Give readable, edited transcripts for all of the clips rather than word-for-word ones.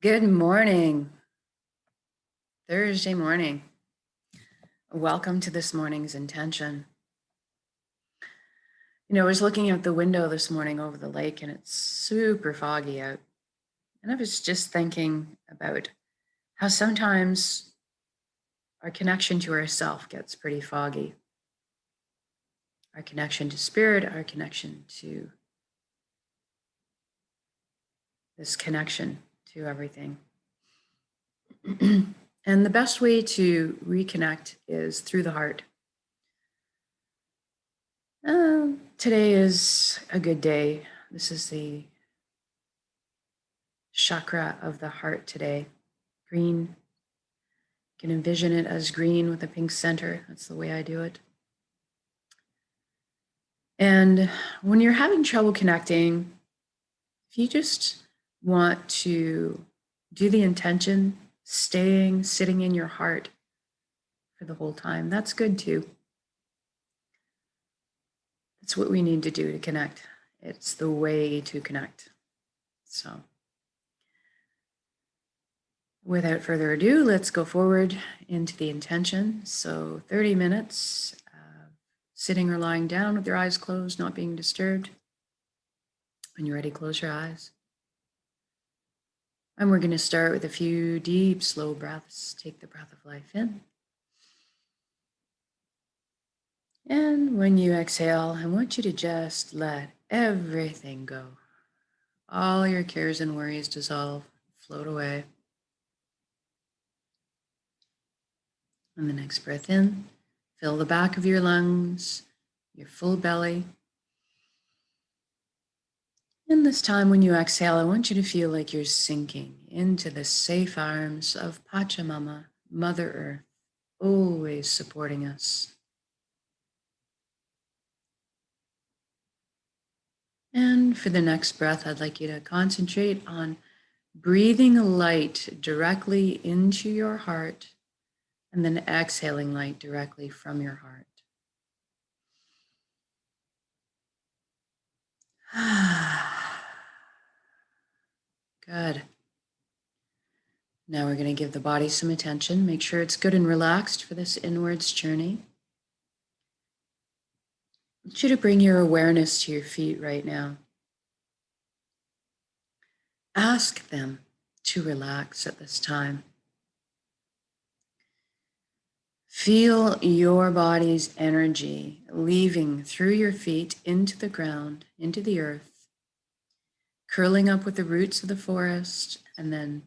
Good morning, Thursday morning. Welcome to this morning's intention. I was looking out the window this morning over the lake and it's super foggy out. And I was just thinking about how sometimes our connection to ourself gets pretty foggy. Our connection to spirit, our connection to this connection to everything. And the best way to reconnect is through the heart. Today is a good day. This is the chakra of the heart today. Green. You can envision it as green with a pink center. That's the way I do it. And when you're having trouble connecting, if you just want to do the intention, sitting in your heart for the whole time, that's good too. That's what we need to do to connect. It's the way to connect. So without further ado, let's go forward into the intention. So 30 minutes, sitting or lying down with your eyes closed, not being disturbed. When you're ready, close your eyes. And we're going to start with a few deep, slow breaths. Take the breath of life in. And when you exhale, I want you to just let everything go. All your cares and worries dissolve, float away. And the next breath in, fill the back of your lungs, your full belly. And this time when you exhale, I want you to feel like you're sinking into the safe arms of Pachamama, Mother Earth, always supporting us. And for the next breath, I'd like you to concentrate on breathing light directly into your heart and then exhaling light directly from your heart. Good. Now we're going to give the body some attention. Make sure it's good and relaxed for this inwards journey. I want you to bring your awareness to your feet right now. Ask them to relax at this time. Feel your body's energy leaving through your feet into the ground, into the earth, curling up with the roots of the forest, and then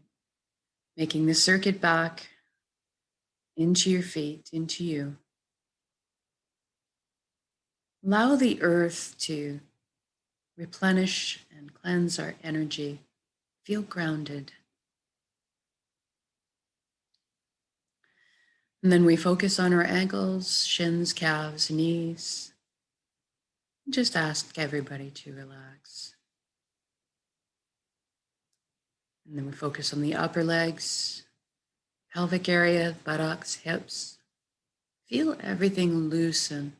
making the circuit back into your feet, into you. Allow the earth to replenish and cleanse our energy. Feel grounded. And then we focus on our ankles, shins, calves, knees. Just ask everybody to relax. And then we focus on the upper legs, pelvic area, buttocks, hips. Feel everything loosen.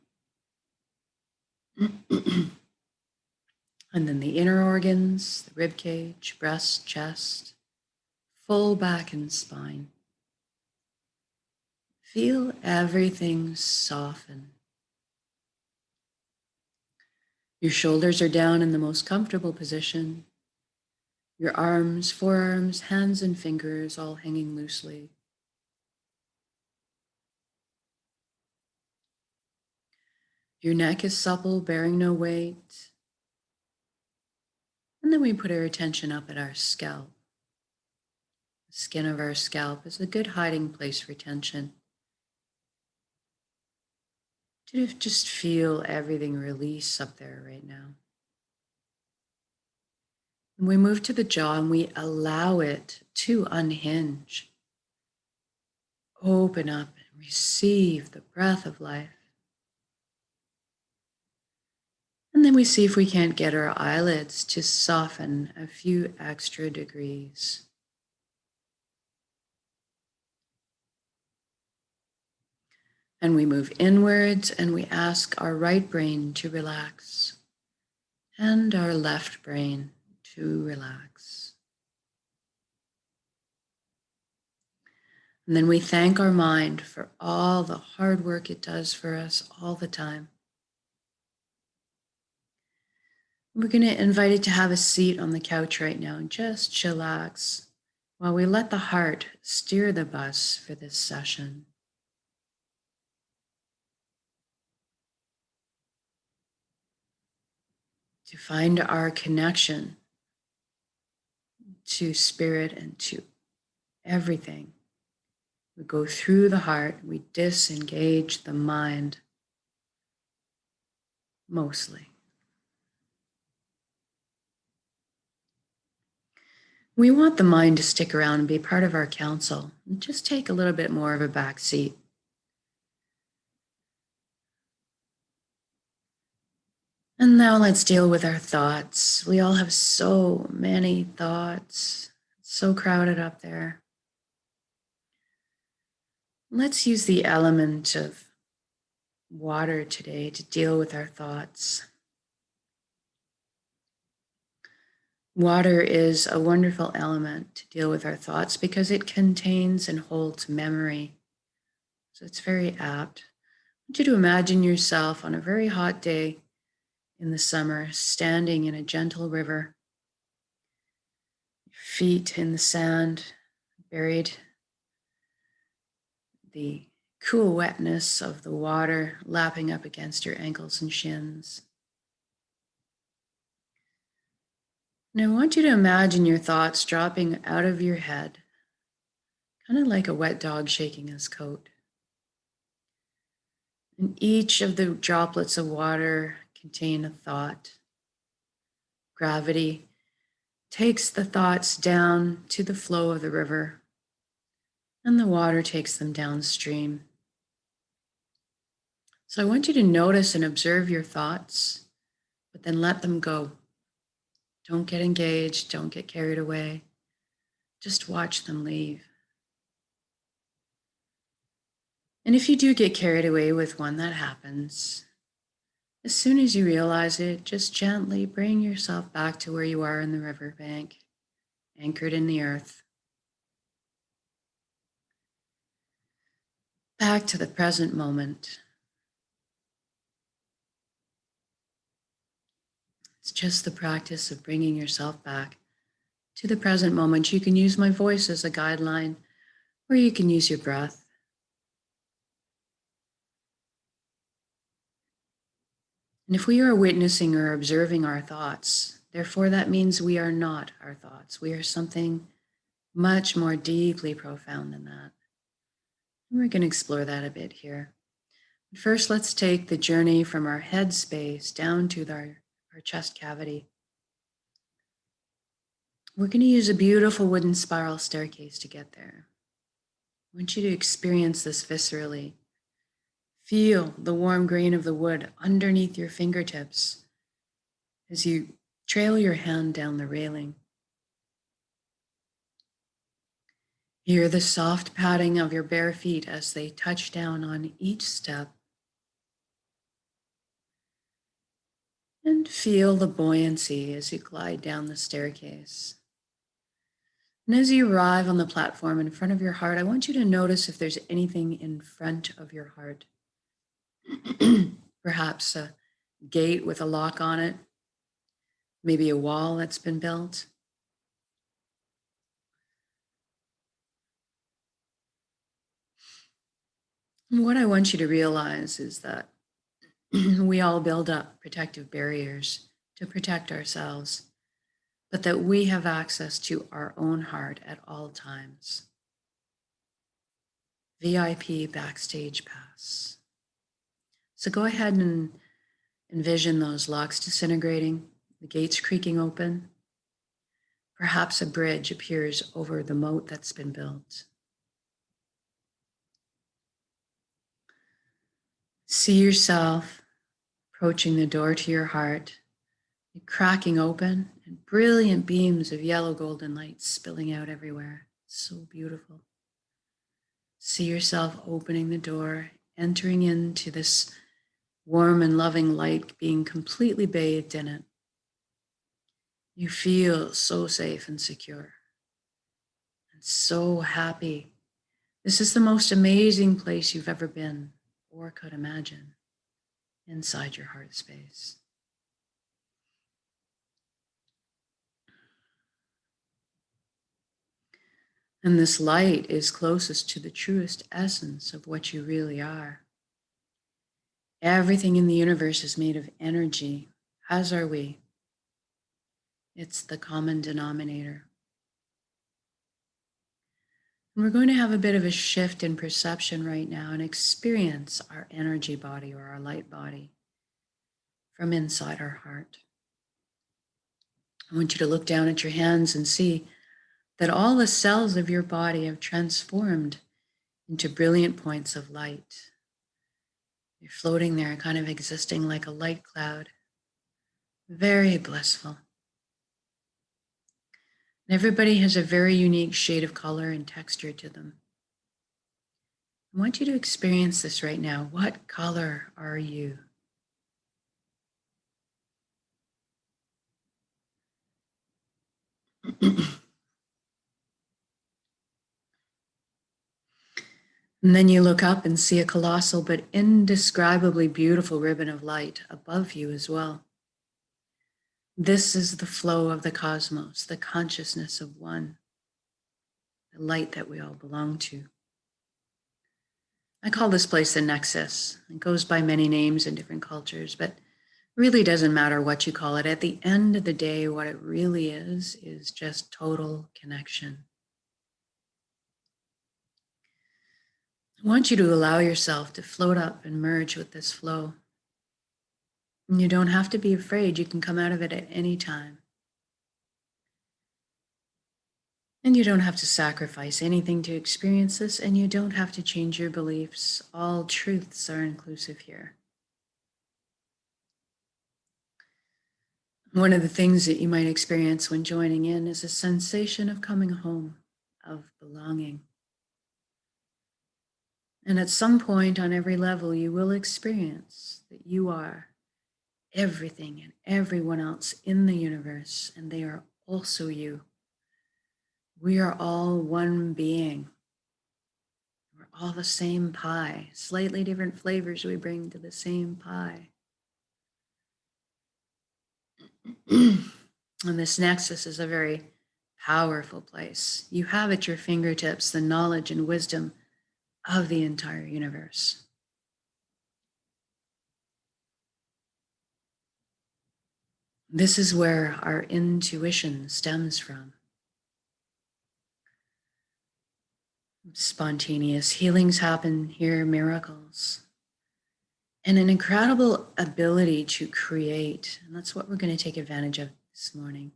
And then the inner organs, the rib cage, breast, chest, full back and spine. Feel everything soften. Your shoulders are down in the most comfortable position. Your arms, forearms, hands, and fingers all hanging loosely. Your neck is supple, bearing no weight. And then we put our attention up at our scalp. The skin of our scalp is a good hiding place for tension. To just feel everything release up there right now. And we move to the jaw and we allow it to unhinge. Open up and receive the breath of life. And then we see if we can't get our eyelids to soften a few extra degrees. And we move inwards and we ask our right brain to relax and our left brain to relax. And then we thank our mind for all the hard work it does for us all the time. We're going to invite it to have a seat on the couch right now and just chillax while we let the heart steer the bus for this session. To find our connection to spirit and to everything. We go through the heart, we disengage the mind mostly. We want the mind to stick around and be part of our council and just take a little bit more of a back seat. And now let's deal with our thoughts. We all have so many thoughts, it's so crowded up there. Let's use the element of water today to deal with our thoughts. Water is a wonderful element to deal with our thoughts because it contains and holds memory. So it's very apt. I want you to imagine yourself on a very hot day in the summer, standing in a gentle river, feet in the sand, buried, the cool wetness of the water lapping up against your ankles and shins. And I want you to imagine your thoughts dropping out of your head, kind of like a wet dog shaking his coat. And each of the droplets of water contain a thought. Gravity takes the thoughts down to the flow of the river, and the water takes them downstream. So I want you to notice and observe your thoughts, but then let them go. Don't get engaged, don't get carried away. Just watch them leave. And if you do get carried away with one, that happens. As soon as you realize it, just gently bring yourself back to where you are in the riverbank, anchored in the earth. Back to the present moment. It's just the practice of bringing yourself back to the present moment. You can use my voice as a guideline, or you can use your breath. And if we are witnessing or observing our thoughts, therefore that means we are not our thoughts. We are something much more deeply profound than that. And we're going to explore that a bit here. First, let's take the journey from our head space down to our chest cavity. We're going to use a beautiful wooden spiral staircase to get there. I want you to experience this viscerally. Feel the warm grain of the wood underneath your fingertips as you trail your hand down the railing. Hear the soft padding of your bare feet as they touch down on each step. And feel the buoyancy as you glide down the staircase. And as you arrive on the platform in front of your heart, I want you to notice if there's anything in front of your heart. Perhaps a gate with a lock on it, maybe a wall that's been built. And what I want you to realize is that we all build up protective barriers to protect ourselves, but that we have access to our own heart at all times. VIP backstage pass. So go ahead and envision those locks disintegrating, the gates creaking open. Perhaps a bridge appears over the moat that's been built. See yourself approaching the door to your heart, cracking open, and brilliant beams of yellow golden light spilling out everywhere. So beautiful. See yourself opening the door, entering into this warm and loving light, being completely bathed in it. You feel so safe and secure and so happy This is the most amazing place you've ever been or could imagine, inside your heart space. And this light is closest to the truest essence of what you really are. Everything in the universe is made of energy, as are we. It's the common denominator. And we're going to have a bit of a shift in perception right now and experience our energy body or our light body from inside our heart. I want you to look down at your hands and see that all the cells of your body have transformed into brilliant points of light. You're floating there, kind of existing like a light cloud. Very blissful. And everybody has a very unique shade of color and texture to them. I want you to experience this right now. What color are you? And then you look up and see a colossal but indescribably beautiful ribbon of light above you as well. This is the flow of the cosmos, the consciousness of one, the light that we all belong to. I call this place the Nexus. It goes by many names in different cultures, but really doesn't matter what you call it. At the end of the day, what it really is just total connection. I want you to allow yourself to float up and merge with this flow. And you don't have to be afraid. You can come out of it at any time. And you don't have to sacrifice anything to experience this, and you don't have to change your beliefs. All truths are inclusive here. One of the things that you might experience when joining in is a sensation of coming home, of belonging. And at some point on every level, you will experience that you are everything and everyone else in the universe, and they are also you. We are all one being. We're all the same pie, slightly different flavors we bring to the same pie. And this nexus is a very powerful place. You have at your fingertips the knowledge and wisdom of the entire universe. This is where our intuition stems from. Spontaneous healings happen here, miracles, and an incredible ability to create. And that's what we're going to take advantage of this morning.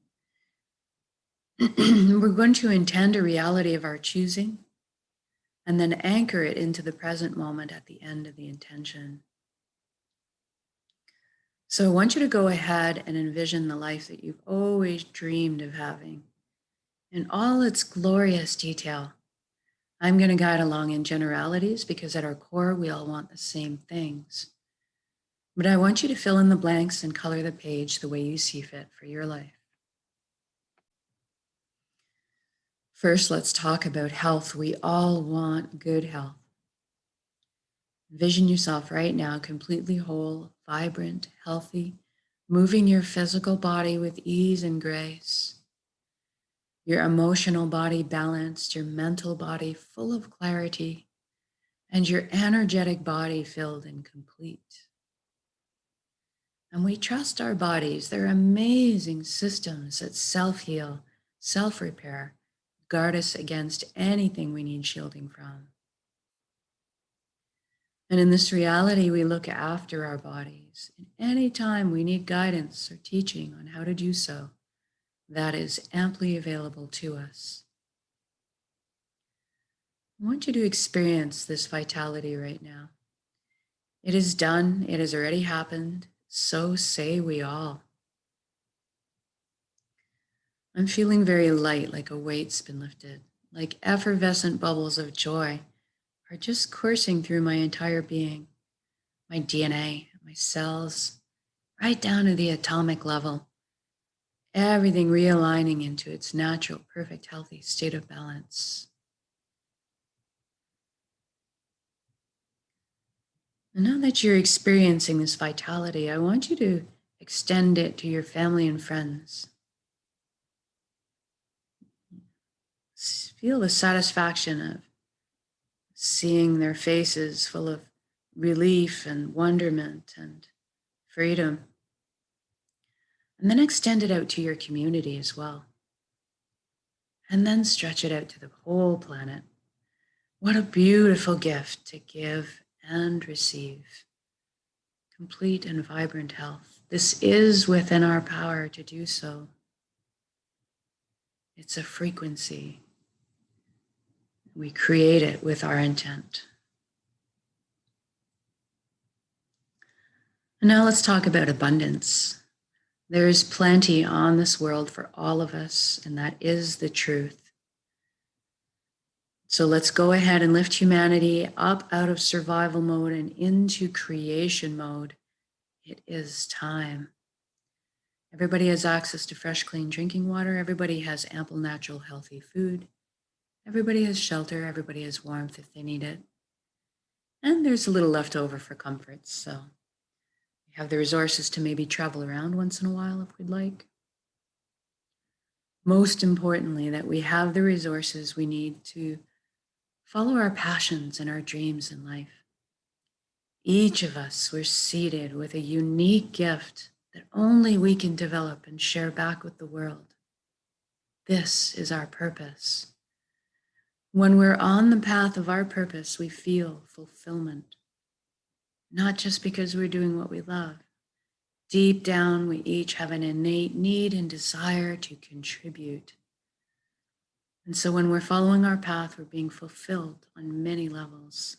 We're going to intend a reality of our choosing and then anchor it into the present moment at the end of the intention. So I want you to go ahead and envision the life that you've always dreamed of having in all its glorious detail. I'm going to guide along in generalities because at our core, we all want the same things. But I want you to fill in the blanks and color the page the way you see fit for your life. First, let's talk about health. We all want good health. Envision yourself right now completely whole, vibrant, healthy, moving your physical body with ease and grace. Your emotional body balanced, your mental body full of clarity, and your energetic body filled and complete. And we trust our bodies. They're amazing systems that self-heal, self-repair, guard us against anything we need shielding from. And in this reality, we look after our bodies. And anytime we need guidance or teaching on how to do so, that is amply available to us. I want you to experience this vitality right now. It is done. It has already happened. So say we all. I'm feeling very light, like a weight's been lifted, like effervescent bubbles of joy are just coursing through my entire being, my DNA, my cells, right down to the atomic level. Everything realigning into its natural, perfect, healthy state of balance. And now that you're experiencing this vitality, I want you to extend it to your family and friends. Feel the satisfaction of seeing their faces full of relief and wonderment and freedom. And then extend it out to your community as well. And then stretch it out to the whole planet. What a beautiful gift to give and receive. Complete and vibrant health. This is within our power to do so. It's a frequency. We create it with our intent. And now let's talk about abundance. There is plenty on this world for all of us, and that is the truth. So let's go ahead and lift humanity up out of survival mode and into creation mode. It is time. Everybody has access to fresh, clean drinking water. Everybody has ample, natural, healthy food. Everybody has shelter. Everybody has warmth if they need it. And there's a little left over for comforts. So we have the resources to maybe travel around once in a while if we'd like. Most importantly, that we have the resources we need to follow our passions and our dreams in life. Each of us were seated with a unique gift that only we can develop and share back with the world. This is our purpose. When we're on the path of our purpose, we feel fulfillment. Not just because we're doing what we love. Deep down, we each have an innate need and desire to contribute. And so when we're following our path, we're being fulfilled on many levels.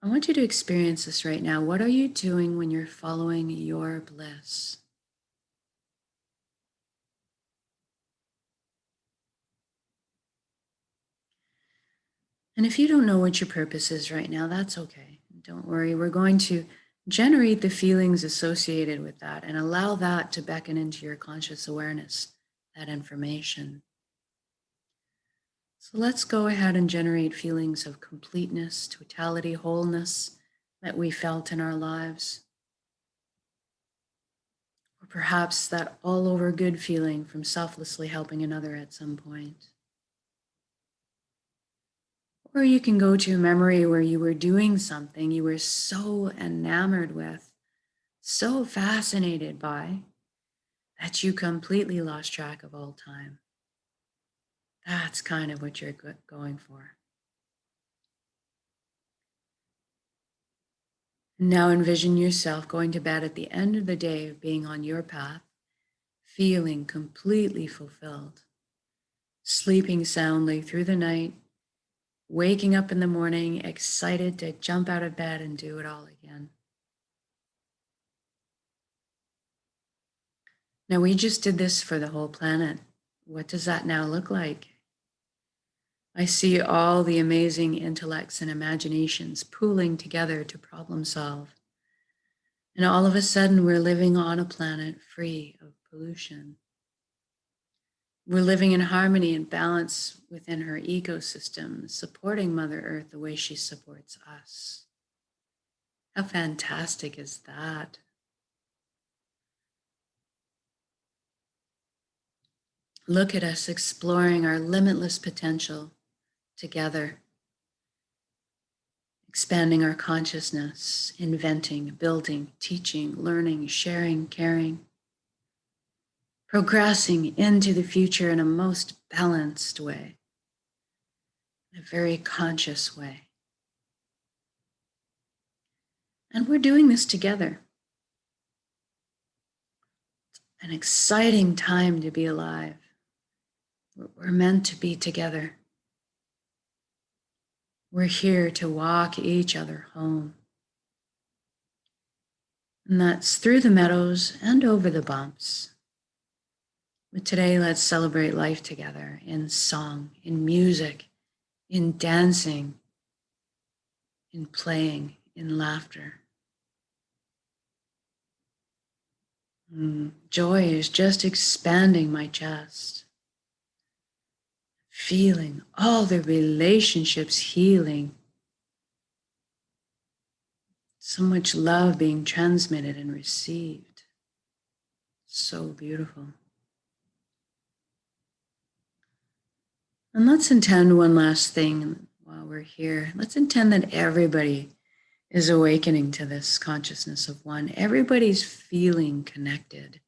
I want you to experience this right now. What are you doing when you're following your bliss? And if you don't know what your purpose is right now, that's okay. Don't worry. We're going to generate the feelings associated with that and allow that to beckon into your conscious awareness, that information. So let's go ahead and generate feelings of completeness, totality, wholeness that we felt in our lives. Or perhaps that all over good feeling from selflessly helping another at some point. Or you can go to a memory where you were doing something you were so enamored with, so fascinated by, that you completely lost track of all time. That's kind of what you're going for. Now envision yourself going to bed at the end of the day of being on your path, feeling completely fulfilled, sleeping soundly through the night, waking up in the morning excited to jump out of bed and do it all again. Now we just did this for the whole planet. What does that now look like? I see all the amazing intellects and imaginations pooling together to problem solve. And all of a sudden, we're living on a planet free of pollution. We're living in harmony and balance within her ecosystem, supporting Mother Earth the way she supports us. How fantastic is that? Look at us exploring our limitless potential together, expanding our consciousness, inventing, building, teaching, learning, sharing, caring, progressing into the future in a most balanced way, in a very conscious way. And we're doing this together. It's an exciting time to be alive. We're meant to be together. We're here to walk each other home. And that's through the meadows and over the bumps. But today, let's celebrate life together in song, in music, in dancing, in playing, in laughter. Joy is just expanding my chest. Feeling all the relationships healing. So much love being transmitted and received. So beautiful. And let's intend one last thing while we're here. Let's intend that everybody is awakening to this consciousness of one. Everybody's feeling connected.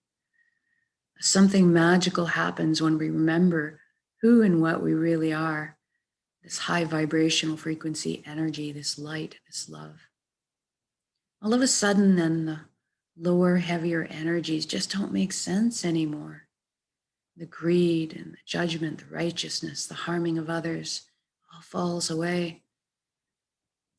Something magical happens when we remember who and what we really are. This high vibrational frequency energy, this light, this love. All of a sudden, then the lower, heavier energies just don't make sense anymore. The greed and the judgment, the righteousness, the harming of others all falls away.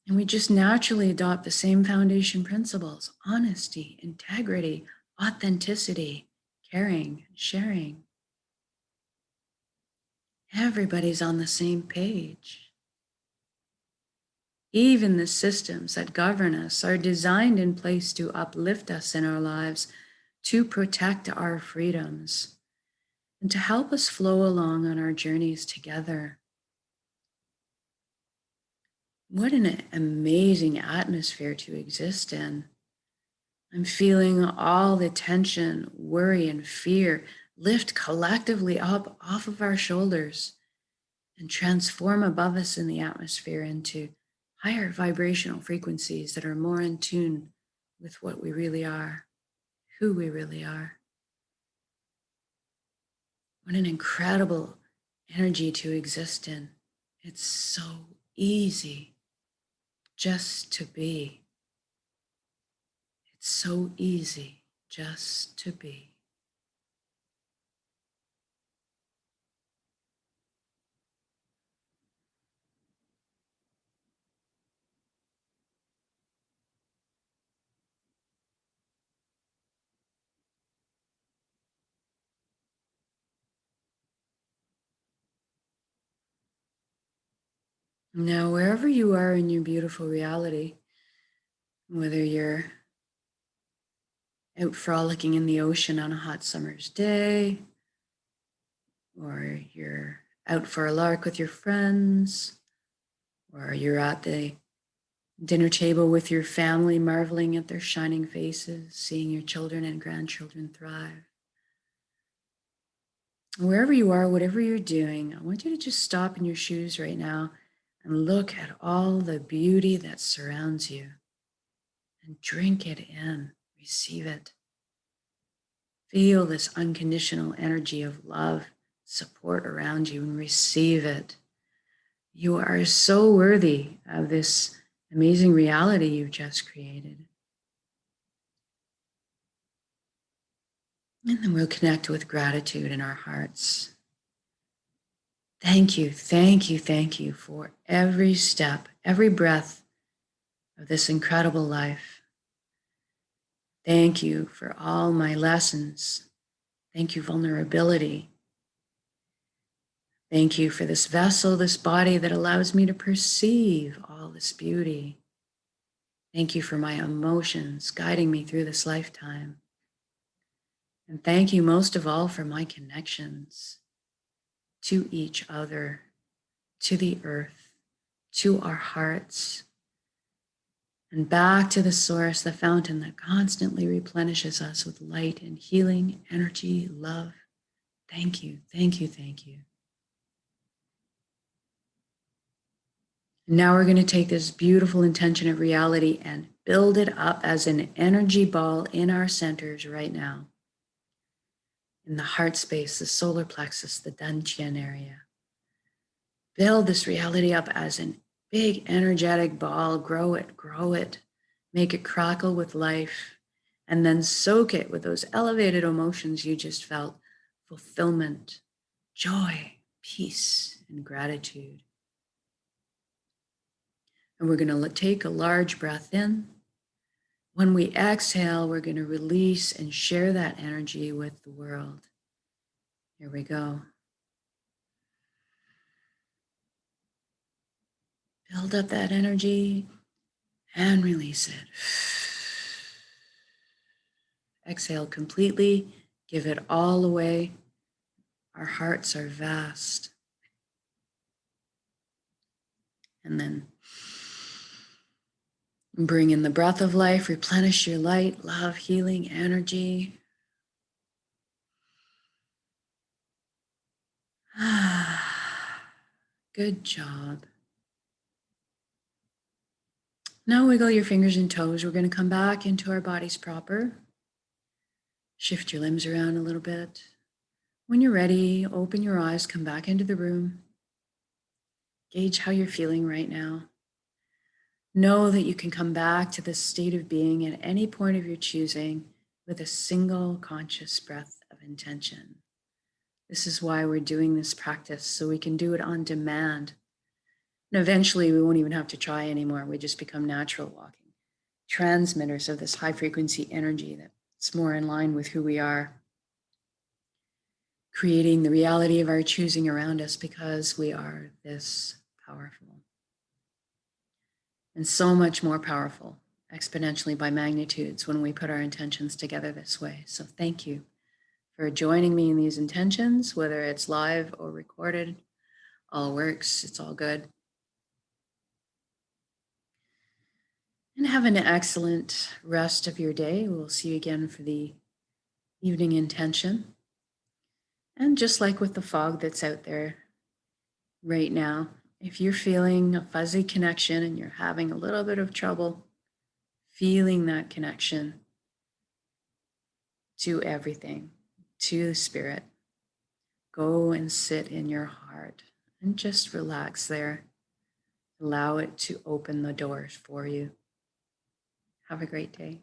And we just naturally adopt the same foundation principles: honesty, integrity, authenticity, caring, sharing. Everybody's on the same page. Even the systems that govern us are designed in place to uplift us in our lives, to protect our freedoms, and to help us flow along on our journeys together. What an amazing atmosphere to exist in. I'm feeling all the tension, worry, and fear lift collectively up off of our shoulders and transform above us in the atmosphere into higher vibrational frequencies that are more in tune with what we really are, who we really are. What an incredible energy to exist in. It's so easy just to be. It's so easy just to be. Now, wherever you are in your beautiful reality, whether you're out frolicking in the ocean on a hot summer's day, or you're out for a lark with your friends, or you're at the dinner table with your family, marveling at their shining faces, seeing your children and grandchildren thrive. Wherever you are, whatever you're doing, I want you to just stop in your shoes right now and look at all the beauty that surrounds you and drink it in, receive it. Feel this unconditional energy of love, support around you, and receive it. You are so worthy of this amazing reality you've just created. And then we'll connect with gratitude in our hearts. Thank you, thank you, thank you for every step, every breath of this incredible life. Thank you for all my lessons. Thank you, vulnerability. Thank you for this vessel, this body that allows me to perceive all this beauty. Thank you for my emotions guiding me through this lifetime. And thank you most of all for my connections to each other, to the earth, to our hearts, and back to the source, the fountain that constantly replenishes us with light and healing, energy, love. Thank you, thank you, thank you. Now we're going to take this beautiful intention of reality and build it up as an energy ball in our centers right now. In the heart space, the solar plexus, the dantian area. Build this reality up as a big energetic ball. Grow it. Make it crackle with life. And then soak it with those elevated emotions you just felt: fulfillment, joy, peace, and gratitude. And we're going to take a large breath in. When we exhale, we're going to release and share that energy with the world. Here we go. Build up that energy and release it. Exhale completely. Give it all away. Our hearts are vast. And then Bring in the breath of life, replenish your light, love, healing, energy. Good job. Now wiggle your fingers and toes. We're going to come back into our bodies proper. Shift your limbs around a little bit. When you're ready, open your eyes, come back into the room. Gauge how you're feeling right now. Know that you can come back to this state of being at any point of your choosing with a single conscious breath of intention. This is why we're doing this practice, so we can do it on demand. And eventually we won't even have to try anymore. We just become natural walking transmitters of this high frequency energy that's more in line with who we are, creating the reality of our choosing around us because we are this powerful. And so much more powerful, exponentially by magnitudes, when we put our intentions together this way. So thank you for joining me in these intentions, whether it's live or recorded. All works, it's all good. And have an excellent rest of your day. We'll see you again for the evening intention. And just like with the fog that's out there right now, if you're feeling a fuzzy connection and you're having a little bit of trouble feeling that connection to everything, to the spirit, go and sit in your heart and just relax there. Allow it to open the doors for you. Have a great day.